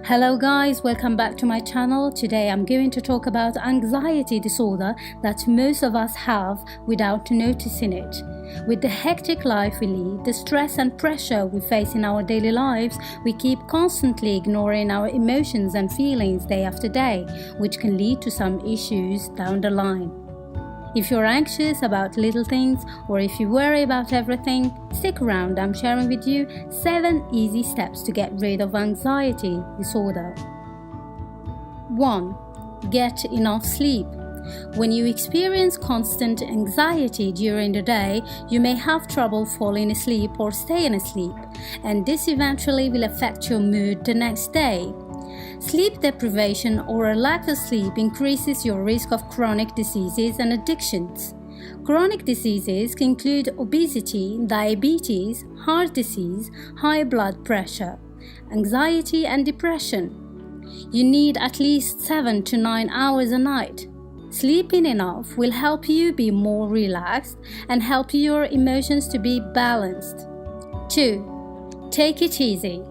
Hello guys, welcome back to my channel. Today I'm going to talk about anxiety disorder that most of us have without noticing it. With the hectic life we lead, the stress and pressure we face in our daily lives, we keep constantly ignoring our emotions and feelings day after day, which can lead to some issues down the line. If you're anxious about little things or if you worry about everything, stick around. I'm sharing with you 7 easy steps to get rid of anxiety disorder. 1. Get enough sleep. When you experience constant anxiety during the day, you may have trouble falling asleep or staying asleep, and this eventually will affect your mood the next day. Sleep deprivation or a lack of sleep increases your risk of chronic diseases and addictions. Chronic diseases can include obesity, diabetes, heart disease, high blood pressure, anxiety, and depression. You need at least 7 to 9 hours a night. Sleeping enough will help you be more relaxed and help your emotions to be balanced. 2. Take it easy.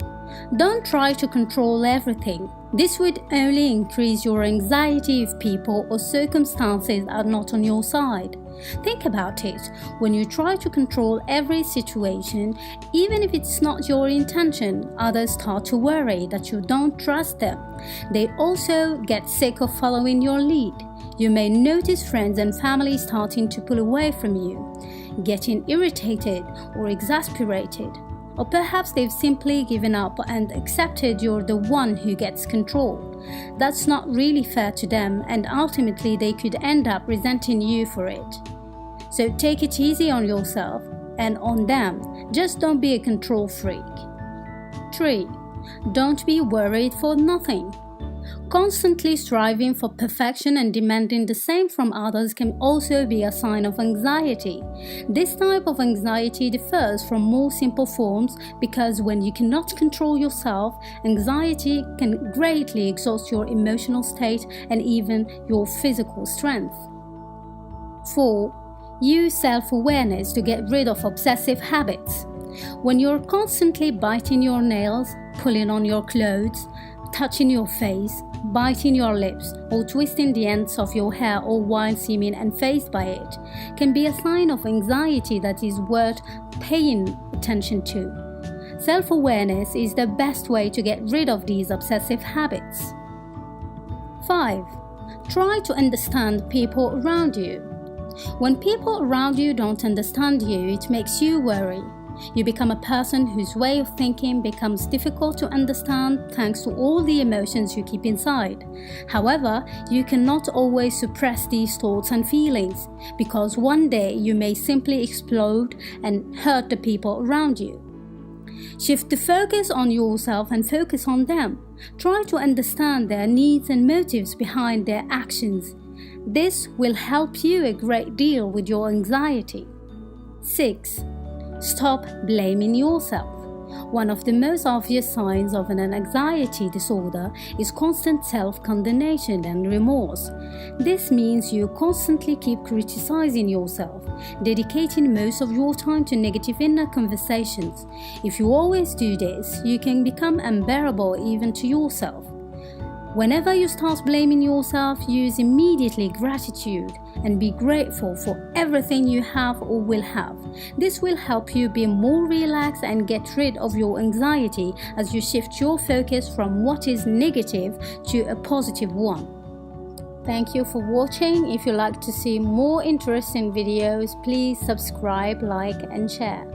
Don't try to control everything. This would only increase your anxiety if people or circumstances are not on your side. Think about it. When you try to control every situation, even if it's not your intention, others start to worry that you don't trust them. They also get sick of following your lead. You may notice friends and family starting to pull away from you, getting irritated or exasperated. Or perhaps they've simply given up and accepted you're the one who gets control. That's not really fair to them, and ultimately they could end up resenting you for it. So take it easy on yourself and on them. Just don't be a control freak. 3. Don't be worried for nothing. Constantly striving for perfection and demanding the same from others can also be a sign of anxiety. This type of anxiety differs from more simple forms because when you cannot control yourself, anxiety can greatly exhaust your emotional state and even your physical strength. 4. Use self-awareness to get rid of obsessive habits. When you're constantly biting your nails, pulling on your clothes, touching your face, biting your lips, or twisting the ends of your hair all while seeming unfazed by it, can be a sign of anxiety that is worth paying attention to. Self-awareness is the best way to get rid of these obsessive habits. 5. Try to understand people around you. When people around you don't understand you, it makes you worry. You become a person whose way of thinking becomes difficult to understand thanks to all the emotions you keep inside. However, you cannot always suppress these thoughts and feelings because one day you may simply explode and hurt the people around you. Shift the focus on yourself and focus on them. Try to understand their needs and motives behind their actions. This will help you a great deal with your anxiety. 6. Stop blaming yourself. One of the most obvious signs of an anxiety disorder is constant self-condemnation and remorse. This means you constantly keep criticizing yourself, dedicating most of your time to negative inner conversations. If you always do this, you can become unbearable even to yourself. Whenever you start blaming yourself, use immediately gratitude and be grateful for everything you have or will have. This will help you be more relaxed and get rid of your anxiety as you shift your focus from what is negative to a positive one. Thank you for watching. If you'd like to see more interesting videos, please subscribe, like, and share.